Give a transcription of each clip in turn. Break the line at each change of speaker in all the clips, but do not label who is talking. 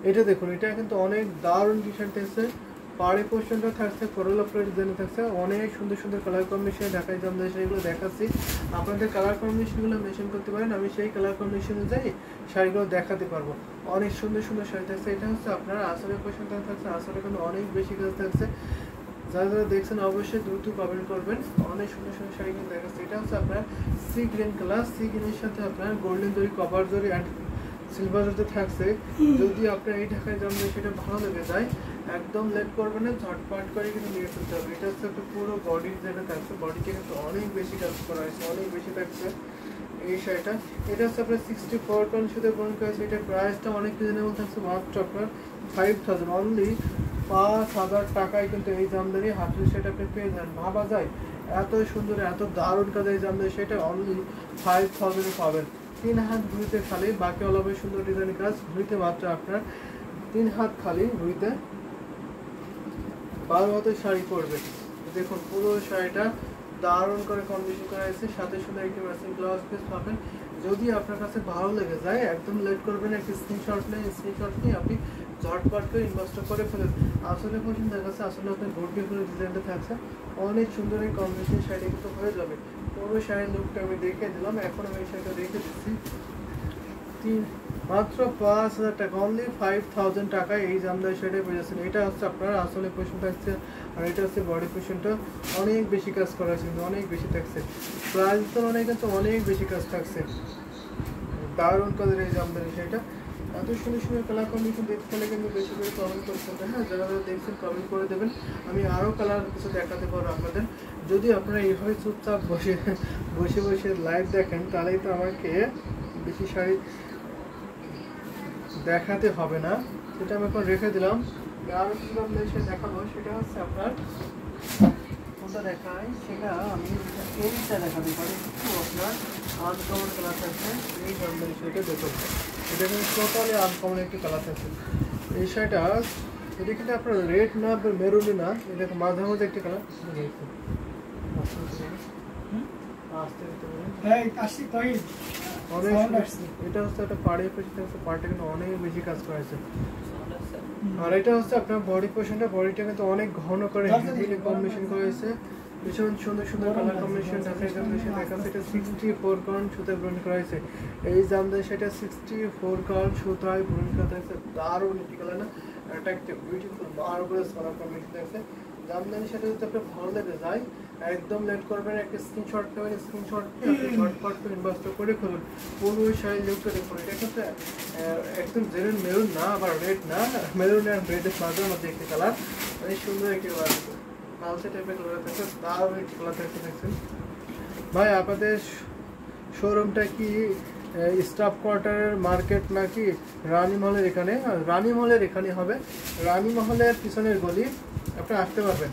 এটা দেখুন, এটা কিন্তু অনেক দারুণ টি শার্ট থাকছে। পাড়ি পোর্শনটা থাকছে করলা প্লেট ডিজাইন থাকছে, অনেক সুন্দর সুন্দর কালার কম্বিনেশনে ঢাকাই জামদানি শাড়িগুলো দেখাচ্ছি। আপনাদের কালার কম্বিনেশনগুলো মেনশন করতে পারেন, আমি সেই কালার কম্বিনেশন অনুযায়ী শাড়িগুলো দেখাতে পারবো। অনেক সুন্দর সুন্দর শাড়ি থাকছে। এটা হচ্ছে আপনার আসলের পোর্শনটা থাকছে, আসলে কিন্তু অনেক বেশি কাজ থাকছে। যারা যারা দেখছেন অবশ্যই দ্রুত কমেন্ট করবেন। অনেক সুন্দর সুন্দর শাড়ি কিন্তু দেখাচ্ছে। এটা হচ্ছে আপনার সি গ্রিন কালার, সি গ্রিনের সাথে আপনার গোল্ডেন জরি, কভার জরি অ্যান্ড সিলভার জরিতে থাকছে। যদি আপনার এই ঢাকায় জামদানি সেটা ভালো লেগে যায়, একদম লেট করবেন না, ঝটপট করে কিন্তু নিয়ে ফেলতে হবে। এটা হচ্ছে একটা পুরো বডি যেটা থাকছে, বডিকে কিন্তু অনেক বেশি কাজ করা হয়েছে, অনেক বেশি থাকছে এই শাড়িটা। এটা হচ্ছে আপনার 64 টন সুতে বরণ করেছে। এটা প্রাইসটা অনেক রিজনেবল থাকছে, মাত্র আপনার 5000, অনলি 5000 টাকায় কিন্তু এই জামদানি হাতের সেট আপনি পেয়ে যান। ভাবা যায় এত সুন্দর এত দারুণ কাজ এই জামদানি সেটা অনলি 5000 পাবেন। 3 হাত ঘুরিতে খালি, বাকি অলবে সুন্দর ডিজাইন কাজ ঘুরিতে মাত্র আপনার 3 হাত খালি ঘুরিতে 12 হাতের শাড়ি পরবে। দেখুন পুরো শাড়িটা দারুণ করে কম্বিনেশন করা হয়েছে, সাথে সুন্দর একটি ম্যাচিং ব্লাউজ পিস পাবেন। যদি আপনার কাছে ভালো লেগে যায় একদম লেট করবেন, একটা স্ক্রিনশট নিয়ে আপনি ঝটপট করে ইনভেস্ট করে ফেলেন। আসলে পছন্দ দেখা যাচ্ছে, আসলে আপনার গোল্ডেন করে ডিজাইনটা থাকছে, অনেক সুন্দর এই কম্বিনেশন শাড়ি কিন্তু হয়ে যাবে। পুরো শাড়ির লুকটা আমি দেখে দিলাম, এখন আমি এই শাড়িটা রেখে দিচ্ছি মাত্র 5000 টাকা, অনলি 5000 টাকায় এই জামদানি শাড়িটা পেয়ে যাচ্ছেন। এটা হচ্ছে আপনার আসলে পোর্শন থাকছে, আর এটা হচ্ছে বডি পোর্শনটা অনেক বেশি কাজ করা আছে, কিন্তু অনেক বেশি থাকছে, প্রাইস তো অনেক আছে, অনেক বেশি কাজ থাকছে। দারুণ কাজের এই জামদানি শাড়িটা, এত সুন্দর সুন্দর কালার কম্বিনেশন দেখতে পেলে কিন্তু বেশি করে কমেন্ট করতে হবে। হ্যাঁ, যারা যারা দেখছেন কমেন্ট করে দেবেন, আমি আরও কালার কিছু দেখাতে পারবো আপনাদের। যদি আপনারা এইভাবে চুপচাপ বসে বসে বসে লাইভ দেখেন, তাহলেই তো আমাকে বেশি শাড়ি দেখাতে হবে না। সেটা আমি এখন রেখে দিলাম। আরও কিছু আপনাদের সাথে দেখাবো, সেটা হচ্ছে আপনার কোনটা দেখায়, সেটা আমি এইটা দেখাতে পারি। একটু আপনার আনকমন কালার থাকছে এই জামদানি শাড়িটা, দেখুন এটা কিন্তু টোটালি আনকমন একটি কালার থাকছে এই শাড়িটা। এটা কিন্তু আপনার রেড না মেরুনি না, এটা মাঝামাঝি একটি কালার। এটা হচ্ছে একটা পাড়ি পেশি থাকছে, পাড়িটা কিন্তু অনেক বেশি কাজ করেছে। আর এটা হচ্ছে আপনার বডি পোর্শনটা, বডিটা কিন্তু অনেক ঘন করে কম্বিনেশন করেছে, ভীষণ সুন্দর সুন্দর কালার কম্বিনেশন ঢাকাই জামদানি সেটা দেখা যাচ্ছে। 64 কাউন্ট সুতায় বুনন করা হয়েছে এই জামদানি সেটা, 64 কাউন্ট সুতায় বুনন করা হয়েছে। দারুণ একটি কালার না, attractive beautiful marvellous colour combination থাকছে। জামদানি সেটা যদি আপনার ভালো লেগে যায়, একদম লেট করবেন, একটা স্ক্রিনশট নেবেন, স্ক্রিনশট নিয়ে আপনি ঝটপট করে ইনভেস্ট করে ফেলুন। পুরো শাড়ি লুকটা দেখুন, এটা কিন্তু একদম জেনুইন মেরুন না, আবার রেড না, মেরুন আর রেডের মাঝে মধ্যে একটি কালার, অনেক সুন্দর একটি কালার, লালচে টাইপের কালার থাকছে, দারুণ একটি কালার থাকছে। দেখছেন ভাই, আপনাদের শোরুমটা কি স্টাফ কোয়ার্টারের মার্কেট নাকি রানী মহলের এখানে? রানী মহলের এখানে হবে, রানী মহলের পিছনের গলি আপনি আসতে পারবেন।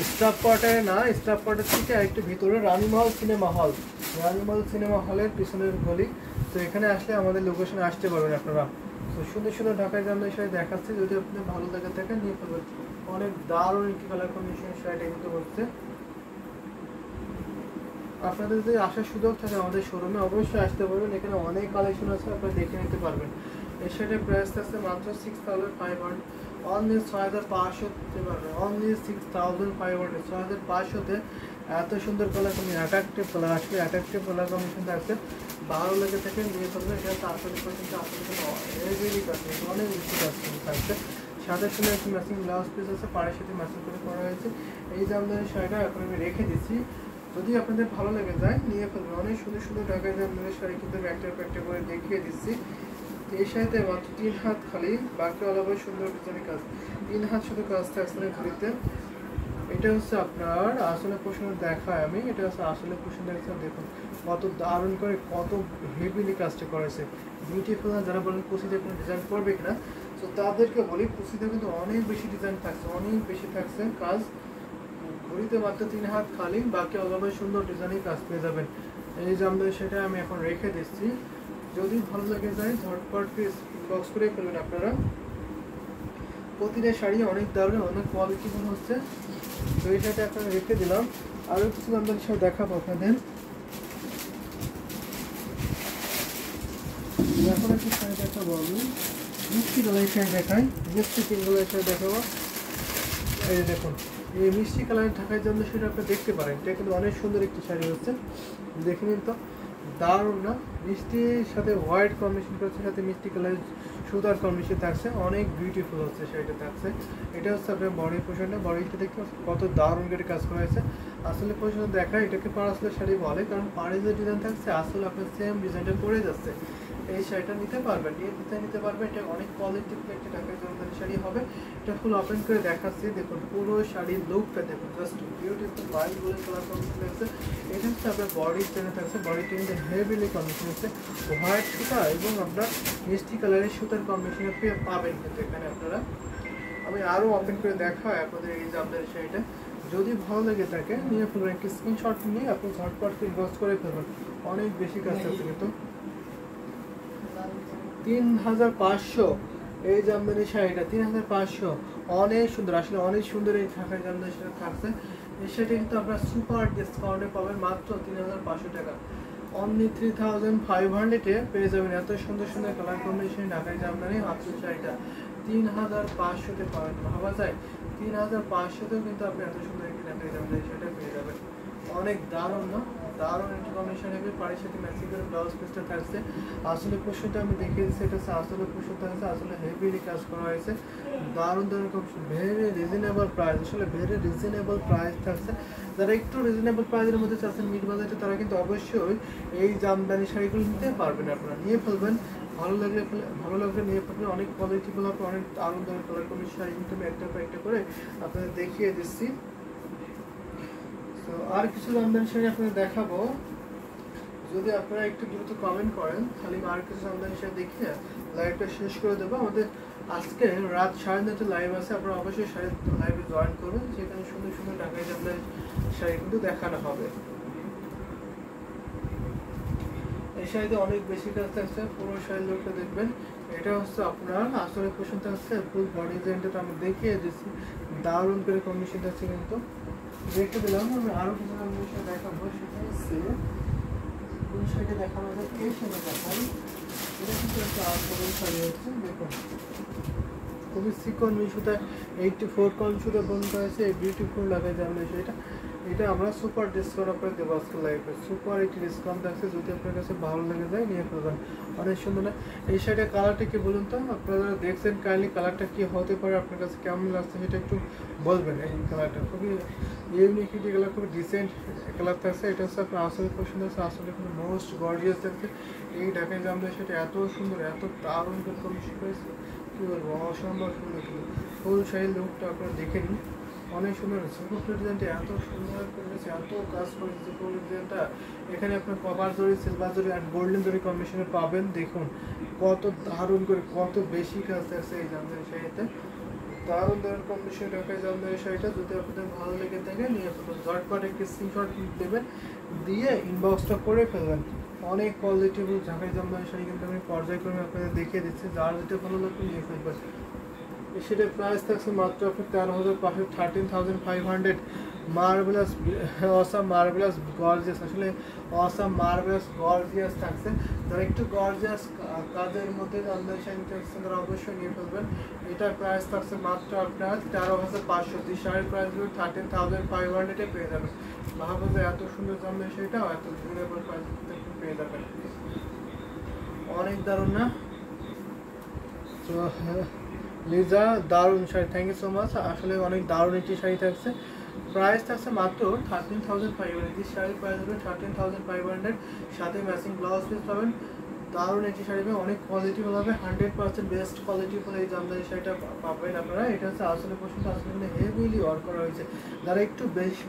স্টাফ কোয়ার্টারে না, স্টাফ কোয়ার্টার থেকে একটু ভিতরে রানীমহল সিনেমা হল, রানীমহল সিনেমা হলের পিছনের গলি। তো এখানে আসলে আমাদের লোকেশনে আসতে পারবেন আপনারা। তো সুন্দর সুন্দর ঢাকায় জামদানি শাড়ি দেখাচ্ছি, যদি আপনাদের ভালো লাগে থাকে নিয়ে ফেলবেন। অনেক দারুণ একটি কালার কম্বিনেশন শাড়িটা কিন্তু হচ্ছে। আপনাদের যদি আসার সুযোগ থাকে আমাদের শোরুমে, অবশ্যই আসতে পারবেন, এখানে অনেক কালেকশন আছে, আপনারা দেখে নিতে পারবেন। এই শাড়ির প্রাইস আছে মাত্র 6500, অনলি 6500 দিতে পারবেন, অনলি 6500, 6500-তে এত সুন্দর কালার কম্বিনেশন, অ্যাট্রাকটিভ কালার, আসলে অ্যাট্রাকটিভ কালার কম্বিনেশন থাকছে। ভালো লেগে থাকে নিয়ে ফেলবেন। এটা হচ্ছে 80% আসলে কোনো হেভি কাজ নেই, অনেক বেশি কাজ থাকছে। সাথে সুন্দর একটি ম্যাচিং ব্লাউজ পিস আছে, পাড়ের সাথে ম্যাচিং করে করা হয়েছে। এই জামদানি শাড়িটা এখন আমি রেখে দিচ্ছি, যদি আপনাদের ভালো লেগে যায় নিয়ে ফেলবেন। অনেক সুন্দর সুন্দর ঢাকায় জামদানি শাড়ি কিন্তু আমি একটা করে দেখিয়ে দিচ্ছি। এই শাড়িতে মাত্র 3 হাত খালি, বাকি অলভাবে সুন্দর ডিজাইনের কাজ, 3 হাত শুধু কাজ থাকছে ঘুরিতে। এটা হচ্ছে আপনার আসলে পোর্শন দেখায় আমি, এটা হচ্ছে আসলে পোর্শন দেখছেন, দেখুন কত দারুণ করে কত হেভিলি কাজটা করেছে, বিউটিফুল। না যারা বলেন কুচিতে কোনো ডিজাইন করবে কিনা, তো তাদেরকে বলি কুচিতে কিন্তু অনেক বেশি ডিজাইন থাকছে, অনেক বেশি থাকছে কাজ। ঘড়িতে মাত্র 3 হাত খালি, বাকি অলভাবে সুন্দর ডিজাইনের কাজ পেয়ে যাবেন। এই জামদানি সেটা আমি এখন রেখে দিচ্ছি, যদি ভালো লাগে যায় ঝটপট বক্স করে ফেলবেন আপনারা। প্রতিটা শাড়ি অনেক দারুণ, অনেক কোয়ালিটিফুল হচ্ছে। তো এই শাড়িটা এখন রেখে দিলাম, আরও কিছু জামদানি শাড়ি দেখাবো আপনাদের। এখন একটু শাড়ি দেখাবো আমি, মিষ্টি কালারের শাড়ি দেখাই, মিষ্টি পিঙ্ক কালারের শাড়ি দেখাবো। এই যে দেখুন, এই মিষ্টি কালারের ঢাকায় জন্য সেটা আপনি দেখতে পারেন। এটা কিন্তু অনেক সুন্দর একটি শাড়ি হচ্ছে, দেখে নিন তো, দারুণ না? মিষ্টির সাথে হোয়াইট কম্বিনেশন করছে, সাথে মিষ্টি কালারের সুতার কম্বিনেশন থাকছে, অনেক বিউটিফুল হচ্ছে শাড়িটা থাকছে। এটা হচ্ছে আপনার বডি পোর্শনটা, বডিটা দেখতে পাচ্ছেন কত দারুণ করে কাজ করা হয়েছে। আসলে পোর্শন দেখা, এটাকে পাড় আসলে শাড়ি বলে, কারণ পাড়ে যে ডিজাইন থাকছে আসলে আপনার সেম ডিজাইনটা পরে যাচ্ছে। এই শাড়িটা নিতে পারবেন, নিয়ে ডিজাইন নিতে পারবেন। এটা অনেক কোয়ালিটিভ একটা ঢাকায় জামদানি শাড়ি হবে। এটা ফুল ওপেন করে দেখাচ্ছি, দেখুন পুরো শাড়ির লুকটা দেখুন, জাস্ট বিউটিফুল লাইট বলে কালার কম্বিনেশন আছে। এটা হচ্ছে আপনার বডি টেনে থাকছে, বডি টেনে হেভিলি কম্বিনেশন হচ্ছে হোয়াইট সুতা এবং আপনার মিষ্টি কালারের সুতার কম্বিনেশন পাবেন কিন্তু এখানে আপনারা। আমি আরও ওপেন করে দেখাই আপনাদের এই জামদানি শাড়িটা। যদি ভালো লেগে থাকে নিয়ে ফেলবেন, একটি স্ক্রিনশট নিয়ে আপনি ঝটপট ইনবক্স করে ফেলবেন। অনেক বেশি কাজ আছে কিন্তু। 3500 এই জামদানি শাড়িটা, 3500, অনেক সুন্দর, আসলে অনেক সুন্দর এই ঢাকায় জামদানি শাড়ি থাকছে। এই শাড়িটা কিন্তু আপনারা সুপার ডিসকাউন্টে পাবেন মাত্র 3500 টাকা। অনলি 3500-এ পেয়ে যাবেন এত সুন্দর সুন্দর কালার কম্বিনেশন ঢাকায় জামদানি মাত্র শাড়িটা 3500-তে পাবেন। ভাবা যায় 3500-তেও কিন্তু আপনি এত সুন্দর একটি ঢাকায় জামদানি শাড়িটা পেয়ে যাবেন। অনেক দারুণ না? দারুণ একটি কম্বিনেশন হবে, পাড়ির সাথে ম্যাচিং করে ব্লাউজ পিসটা থাকছে। আসলে পোশাকটা আমি দেখিয়ে দিচ্ছি, এটা হচ্ছে আসলে পোশাকটা আছে, আসলে হেভিলি কাজ করা হয়েছে। দারুণ দারুণ কম্বিনেশন, ভেরি রিজনেবল প্রাইস, আসলে ভেরি রিজনেবল প্রাইস থাকছে। যারা একটু রিজনেবল প্রাইসের মধ্যে চাচ্ছেন মিড বাজেটে, তারা কিন্তু অবশ্যই এই জামদানি শাড়িগুলো নিতে পারবেন। আপনারা নিয়ে ফেলবেন, ভালো লাগলে নিয়ে ফেলবেন। অনেক কোয়ালিটিফুল হবে, অনেক দারুণ দারুণ কালার কম্বিনেশন শাড়ি কিন্তু আমি একটা পর একটা করে আপনাদের দেখিয়ে দিচ্ছি। তো আর কিছু জামদানি শাড়ি আপনাদের দেখাবো, যদি আপনারা একটু দ্রুত কমেন্ট করেন তাহলে আর কিছু জামদানি শাড়ি দেখিয়ে লাইভটা শেষ করে দেবো। আমাদের আজকে রাত 9:30 লাইভ আছে, আপনারা অবশ্যই লাইভে জয়েন করবেন, সেখানে সুন্দর সুন্দর ঢাকায় জামদানি শাড়ি কিন্তু দেখানো হবে। এই শাড়িতে অনেক বেশি কাজ থাকছে, পুরো শাড়ির লোকটা দেখবেন। এটা হচ্ছে আপনার আসলে পোশাক থাকছে, ফুল বডি ডিজাইনটা আমি দেখিয়ে দিচ্ছি, দারুণ করে কম্বিনেশন থাকছে কিন্তু। রেখে দিলাম, আমি আরো কিছু কম্বিনেশন দেখাবো। সেটা হচ্ছে কোন শাড়িটা দেখানো যায়, এই শাড়ি দেখাই। এটা কিন্তু একটা আর্ট শাড়ি হচ্ছে, দেখুন খুবই সিকন সুতায় 84 কন সুতা বন্ধ হয়েছে, এই বিউটিফুল লাগে জামদানি শাড়িটা। এটা আমরা সুপার ডিসকাউন্ট আপনার দেবো আজকে লাইফে, সুপার একটি ডিসকাউন্ট থাকছে। যদি আপনার কাছে ভালো লেগে যায় নিয়ে ফেলবেন, অনেক সুন্দর না? এই শাড়িটার কালারটা কি বলুন তো, আপনারা দেখছেন কাইন্ডলি কালারটা কি হতে পারে, আপনার কাছে কেমন লাগছে সেটা একটু বলবেন। এই কালারটা খুবই ইউনিক একটি কালার, খুবই ডিসেন্ট কালার থাকছে। এটা হচ্ছে আপনার আসলে পছন্দ হচ্ছে, আসলে কোনো মোস্ট গর্জিয়াস থাকছে। এই ঢাকায় জামদানি সেটা এত সুন্দর, এত দারুণ করে কমিশন করেছে, কী বলবো, অসম্ভব সুন্দর। কিন্তু ফুল শাড়ির লুকটা আপনারা দেখে নিন, অনেক সুন্দর হচ্ছে। ফুল ডিজাইনটা এত সুন্দর করেছে, এত কাজ করেছে ফুল ডিজাইনটা। এখানে আপনার কপার জরি, সিলভার জরি আর গোল্ডেন জরি কম্বিনেশনে পাবেন। দেখুন কত দারুণ করে, কত বেশি কাজ থাকছে এই জামদানি শাড়িতে। দারুণ দারুণ কম্বিনেশন ঢাকায় জামদানি শাড়িটা। যদি আপনাদের ভালো লেগে থাকে নিয়ে ফেলবেন, ঝটপট একটি স্ক্রিনশট দেবেন, দিয়ে ইনবক্সটা করে ফেলবেন। অনেক কোয়ালিটিফুল ঢাকায় জামদানি শাড়ি কিন্তু আমি পর্যায়ক্রমে আপনাদের দেখিয়ে দিচ্ছি, যার যেটা ভালো লাগবে নিয়ে ফেলবেন। সেটার প্রাইস থাকছে মাত্র আপনার 13,500, 13,500। মার্ভেলাস, অসাম মার্ভেলাস গর্জিয়াস, আসলে অসাম মার্ভেলাস গর্জিয়াস থাকছে। যারা একটু গর্জিয়াস কাজের মধ্যে জামদানি শাড়ি থাকছেন তারা অবশ্যই নিয়ে ফেলবেন। এটার প্রাইস থাকছে মাত্র আপনার 13,500। এই শাড়ির প্রাইসগুলো 13,500-এ পেয়ে যাবেন। ভাবো যে এত সুন্দর জামদানি শাড়িটাও এত রিজনেবল প্রাইস পেয়ে যাবেন, অনেক দারুণ না? তো লিজা, দারুণ sari, thank you so much. আসলে অনেক দারুণ একটি শাড়ি থাকছে, প্রাইস থাকছে মাত্র 13,500। এই শাড়ির প্রাইস হবে 13,500, সাথে ম্যাচিং ব্লাউজ পিস পাবেন। দারুণ একটি শাড়ি পাবেন, অনেক কোয়ালিটিফুল হবে, 100% বেস্ট কোয়ালিটিফুল এই জামদানি শাড়িটা পাবেন আপনারা। এটা হচ্ছে আসলে পছন্দ, আসলে হেভিলি ওয়ার্ক করা হয়েছে। যারা একটু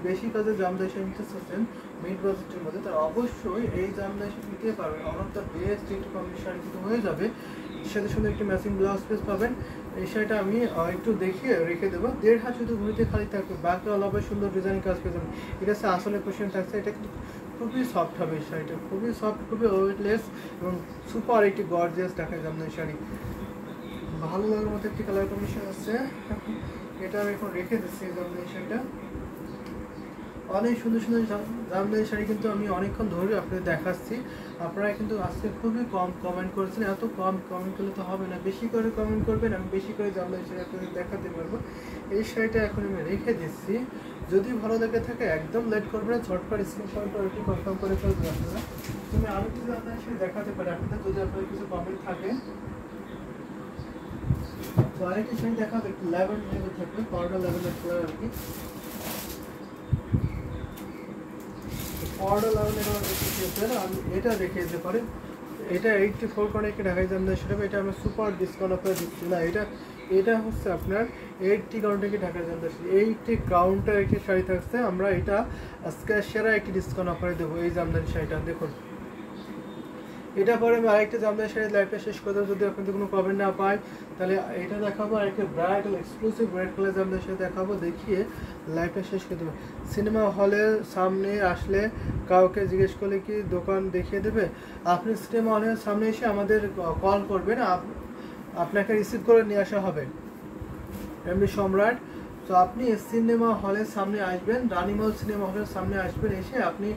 বেশি কাজে জামদানি শাড়ি নিতে চাচ্ছেন মিড বাজেটের মধ্যে, তারা অবশ্যই এই জামদানি শাড়ি নিতে পারবেন। অন অফ দ্য বেস্ট একটু কম্বিনেশন শাড়ি কিন্তু হয়ে যাবে, সাথে সুন্দর একটি ম্যাচিং ব্লাউজ পিস পাবেন। এই শাড়িটা আমি একটু দেখিয়ে রেখে দেবো। 1.5 হাত শুধু ঘুরিতে খালি থাকবে, বাকি অলভাবে সুন্দর ডিজাইন কাজ পেয়ে যাবেন। এটা হচ্ছে আসলে কোশ্চেন থাকছে। এটা কিন্তু খুবই সফট হবে, এই শাড়িটা খুবই সফট, খুবই ওয়েটলেস এবং সুপার একটি গর্জিয়াস ঢাকায় জামদানি শাড়ি। ভালো লাগার মতো একটি কালার কম্বিনেশন আছে, এটা আমি এখন রেখে দিচ্ছি এই জামদানি শাড়িটা। অনেক সুন্দর সুন্দর জামদানি শাড়ি কিন্তু আমি অনেকক্ষণ ধরে আপনাদের দেখাচ্ছি। আপনারা কিন্তু আজকে খুবই কম কমেন্ট করেছেন, এত কম কমেন্ট করলে তো হবে না, বেশি করে কমেন্ট করবেন, আমি বেশি করে জামদানি শাড়ি আপনাদের দেখাতে পারবো। এই শাড়িটা এখন আমি রেখে দিচ্ছি, যদি ভালো লেগে থাকে একদম লেট করবেন না, ঝটপট স্ক্রিনশট করে ওটি কনফার্ম করে ফেলবেন আপনারা। তুমি আরও কিছু জামদানি শাড়ি দেখাতে পারি আপনাদের, যদি আপনাদের কিছু কমেন্ট থাকে। তো আরেকটি শাড়ি দেখাবো, একটু ল্যাভেন্ডার থাকবে, পাউডার ল্যাভেন্ডার কালার আর কি। পাউডার ল্যাভেন্ডার কালার আমি এটা রেখে দিতে পারি। এটা 84 করে কি ঢাকায় জামদানি শাড়ি, এটা আমরা সুপার ডিসকাউন্ট অফারে দিচ্ছি না। এটা হচ্ছে আপনার 80 কাউন্টে কি ঢাকায় জামদানি শাড়ি, 80 কাউন্টার একটি শাড়ি থাকছে, আমরা এটা আজকে সেরা একটি ডিসকাউন্ট অফারে দেবো এই জামদানি শাড়িটা। দেখুন এটা পরে আমি আরেকটা জামদানি শাড়ির লাইভটা শেষ করে দেবো, যদি আপনাদের কোনো কমেন্ট না পাই তাহলে এটা দেখাবো, আরেকটা bridal exclusive red colour Jamdani sari দেখাবো, দেখিয়ে লাইভটা শেষ করে দেবো। সিনেমা হলের সামনে আসলে কাউকে জিজ্ঞেস করলে কি দোকান দেখিয়ে দেবে? আপনি সিনেমা হলের সামনে এসে আমাদের কল করবেন, আপনাকে রিসিভ করে নিয়ে আসা হবে এমনি সম্রাট। তো আপনি সিনেমা হলের সামনে আসবেন, রানীমল সিনেমা হলের সামনে আসবেন, এসে আপনি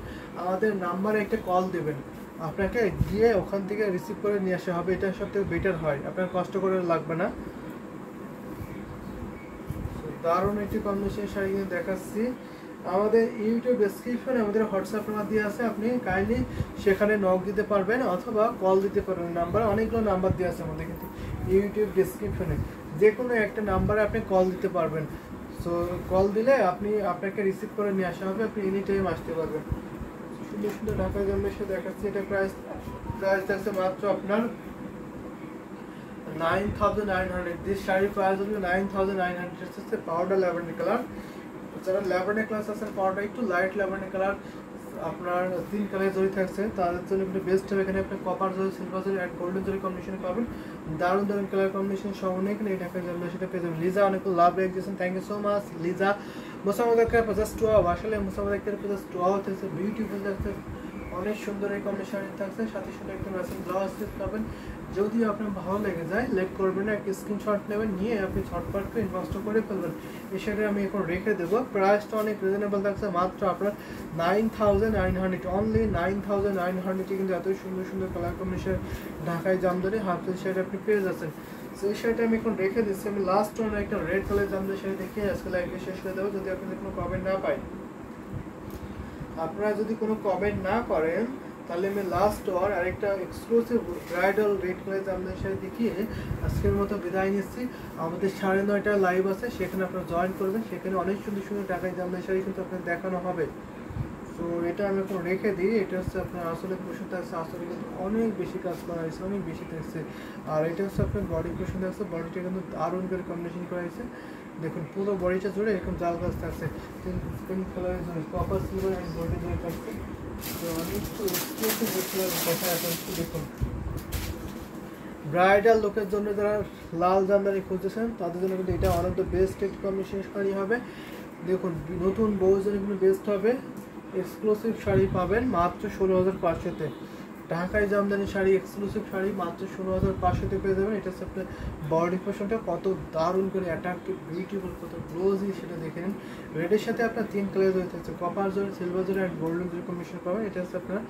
আমাদের নাম্বারে একটা কল দেবেন, আপনাকে গিয়ে ওখান থেকে রিসিভ করে নিয়ে আসা হবে। এটা সবথেকে বেটার হয়, আপনার কষ্ট করে লাগবে না। দারুণ একটি কম্বিনেশন শাড়ি কিন্তু দেখাচ্ছি। আমাদের ইউটিউব ডেসক্রিপশনে আমাদের হোয়াটসঅ্যাপ নাম্বার দেওয়া আছে, আপনি কাইন্ডলি সেখানে নক দিতে পারবেন অথবা কল দিতে পারবেন। নাম্বার অনেকগুলো নাম্বার দেওয়া আছে আমাদের কিন্তু ইউটিউব ডেসক্রিপশনে, যে কোনো একটা নাম্বারে আপনি কল দিতে পারবেন। সো কল দিলে আপনাকে রিসিভ করে নিয়ে আসা হবে, আপনি এনি টাইম আসতে পারবেন। সুন্দর সুন্দর ঢাকা জামদানি দেখাচ্ছি, এটা প্রাইস থাকছে মাত্র আপনার 9,900। দিস শাড়ির প্রাইস হবে 9,900। হচ্ছে পাউডার ল্যাভেন্ডার কালার, যারা ল্যাভেন্ডার কালার আছেন, পাউডার একটু লাইট ল্যাভেন্ডার কালার, আপনার 3 কালার জরি থাকছে, তাদের জন্য কিন্তু বেস্ট হবে। এখানে আপনি কপার জরি, সিলভার জরি অ্যান্ড গোল্ডেন জরি কম্বিনেশন পাবেন, দারুণ দারুণ কালার কম্বিনেশন সহ এখানে এই ঢাকা জামদানি সেটা পেয়ে যাবেন। লিজা অনেক লাভ রেখেছেন, thank you so much Liza. মোসাম্মদ জাস্ট 2 আওয়ার, আসলে মোসাম্মদ জাস্ট 2 আওয়ার থাকছে, বিউটিফুল থাকছে, অনেক সুন্দর এই কম্বিনেশন থাকছে, সাথে সাথে একটা ম্যাচিং ব্লাউজ পিস পাবেন। যদি আপনার ভালো লেগে যায় লেট করবেন না, একটা স্ক্রিনশট নেবেন, নিয়ে আপনি ঝটপট করে ইনভেস্ট করে ফেলবেন। এই শাড়িটা আমি এখন রেখে দেবো, প্রাইসটা অনেক রিজনেবল থাকছে, মাত্র আপনার 9,900, অনলি 9,900 কিন্তু এত সুন্দর সুন্দর কালার কম্বিনেশন ঢাকায় জামদানি হাফ শাড়ি আপনি পেয়ে যাচ্ছেন। তো এই শাড়িটা আমি এখন রেখে দিচ্ছি। আমি লাস্ট ওয়ান একটা রেড কালার জামদানি শাড়ি দেখিয়ে আজকে লাইভে শেষ করে দেবো, যদি আপনাদের কোনো কমেন্ট না পাই। আপনারা যদি কোনো কমেন্ট না করেন তাহলে আমি লাস্ট ওয়ার আরেকটা exclusive bridal red colour Jamdani sari দেখিয়ে আজকের মতো বিদায় নিচ্ছি। আমাদের 9:30 লাইভ আছে, সেখানে আপনারা জয়েন করবেন, সেখানে অনেক সুন্দর সুন্দর ঢাকায় জামদানি শাড়ি কিন্তু আপনাদের দেখানো হবে। তো এটা আমি এখন রেখে দিই। এটা হচ্ছে আপনার আসলে পোর্শন থাকছে, আসলে কিন্তু অনেক বেশি কাজ করা হয়েছে, অনেক বেশি থাকছে। আর এটা হচ্ছে আপনার বডি পোর্শন থাকছে, বডিটা কিন্তু দারুণ করে কম্বিনেশন করা হয়েছে। দেখুন পুরো বডিটা জুড়ে এরকম জাল কাজ থাকছে, পিঙ্ক কালারের জন্য কপার সিলভার অ্যান্ড গোল্ডেন জন্য থাকছে। তো আমি একটু কথা এখন একটু দেখুন, ব্রাইডাল লোকের জন্য যারা লাল জামদানি খুঁজতেছেন তাদের জন্য কিন্তু এটা অনেক বেস্ট একটি কম্বিনেশন শাড়ি হবে। দেখুন নতুন বউর জন্য কিন্তু বেস্ট হবে, এক্সক্লুসিভ শাড়ি পাবেন মাত্র 16,500-তে। ঢাকায় জামদানি শাড়ি এক্সক্লুসিভ শাড়ি মাত্র 16,500-তে পেয়ে যাবেন। এটা হচ্ছে আপনার বডি পোর্শনটা কত দারুণ করে অ্যাট্রাক্টিভ বিউটিফুল, কত গ্লোজি সেটা দেখে নিন। রেডের সাথে আপনার 3 কালার জড়িত হচ্ছে, copper Jodi, silver Jodi and golden Jodi combination পাবেন। এটা হচ্ছে আপনার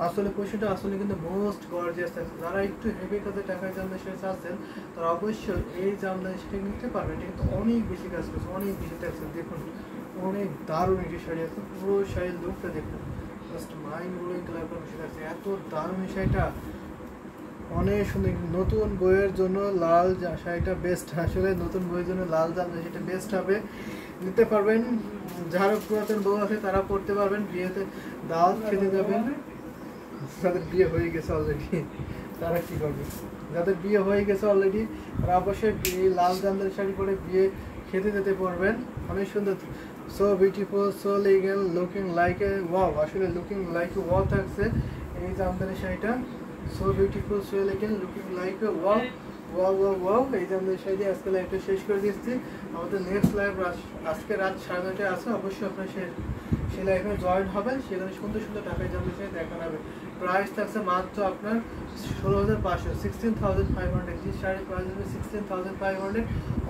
আসলে পোর্শনটা আসলে কিন্তু মোস্ট গর্জিয়াস থাকছে। যারা একটু হেভি কাজে ঢাকায় জামদানি শাড়ি চাচ্ছেন তারা অবশ্যই এই জামদানি শাড়ি নিতে পারবেন। এটা কিন্তু অনেক বেশি কাজ করছে, অনেক বেশি থাকছে। দেখুন অনেক দারুণ একটি শাড়ি আছে, পুরো শাড়ির লুকটা দেখুন, just mind blowing colour combination আছে, এত দারুণ এই শাড়িটা, অনেক সুন্দর। নতুন বইয়ের জন্য লাল শাড়িটা বেস্ট, আসলে নতুন বইয়ের জন্য লাল জামদানি সেটা বেস্ট হবে, নিতে পারবেন। যারা পুরাতন বউ আছে তারা পড়তে পারবেন, বিয়েতে দাওয়াত খেতে যাবেন। যাদের বিয়ে হয়ে গেছে অলরেডি তারা কী করবে, যাদের বিয়ে হয়ে গেছে অলরেডি তারা অবশ্যই লাল জামদানি শাড়ি পরে বিয়ে খেতে যেতে পারবেন। অনেক সুন্দর, so beautiful, so legal, looking like a wow, আসলে লুকিং লাইক এ ওয়াও থাকছে এই জামদানি শাড়িটা। So beautiful, so legal, looking like a wow wow wow wow. এই জামদানি শাড়ি দিয়ে আজকে লাইভটা শেষ করে দিচ্ছি। আমাদের নেক্সট লাইভ আজকে রাত 9:30 আছে, অবশ্যই আপনার সেই লাইভে জয়েন হবেন, সেখানে সুন্দর সুন্দর ঢাকায় জামদানি শাড়ি দেখানো হবে। প্রাইস থাকছে মাত্র আপনার 16,500, 16,500। যে শাড়ির প্রাইস হবে 16,500।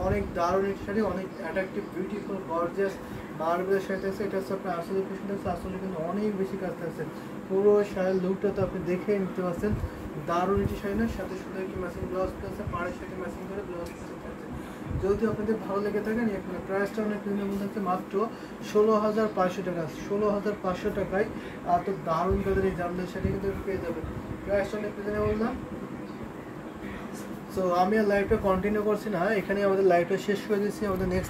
অনেক দারুণ একটি শাড়ি, অনেক অ্যাট্রাকটিভ বিউটিফুল গর্জিয়াস মার্বেলের সাথে আছে, এটা হচ্ছে আপনার আসলে পেছনে আছে, আসলে কিন্তু অনেক বেশি কাজ আছে। পুরো শাড়ির লুকটা তো আপনি দেখে নিতে পারছেন, দারুণ একটি শাড়ি না, সাথে সুন্দর একটি ম্যাচিং ব্লাউজ আছে, পাড়ের সাথে ম্যাচিং করে ব্লাউজ আছে। যদি আপনাদের ভালো লেগে থাকে এখানে প্রাইসটা অনেক রিজনেবল থাকছে, মাত্র 16,500 টাকা। 16,500 টাকায় এত দারুণ কাদের এই জামদানি শাড়ি কিন্তু পেয়ে যাবেন। প্রাইসটা অনেক রিজনেবল না। সো আমি আর লাইভটা কন্টিনিউ করছি না, এখানে আমাদের লাইভটা শেষ করে দিচ্ছি। আমাদের নেক্সট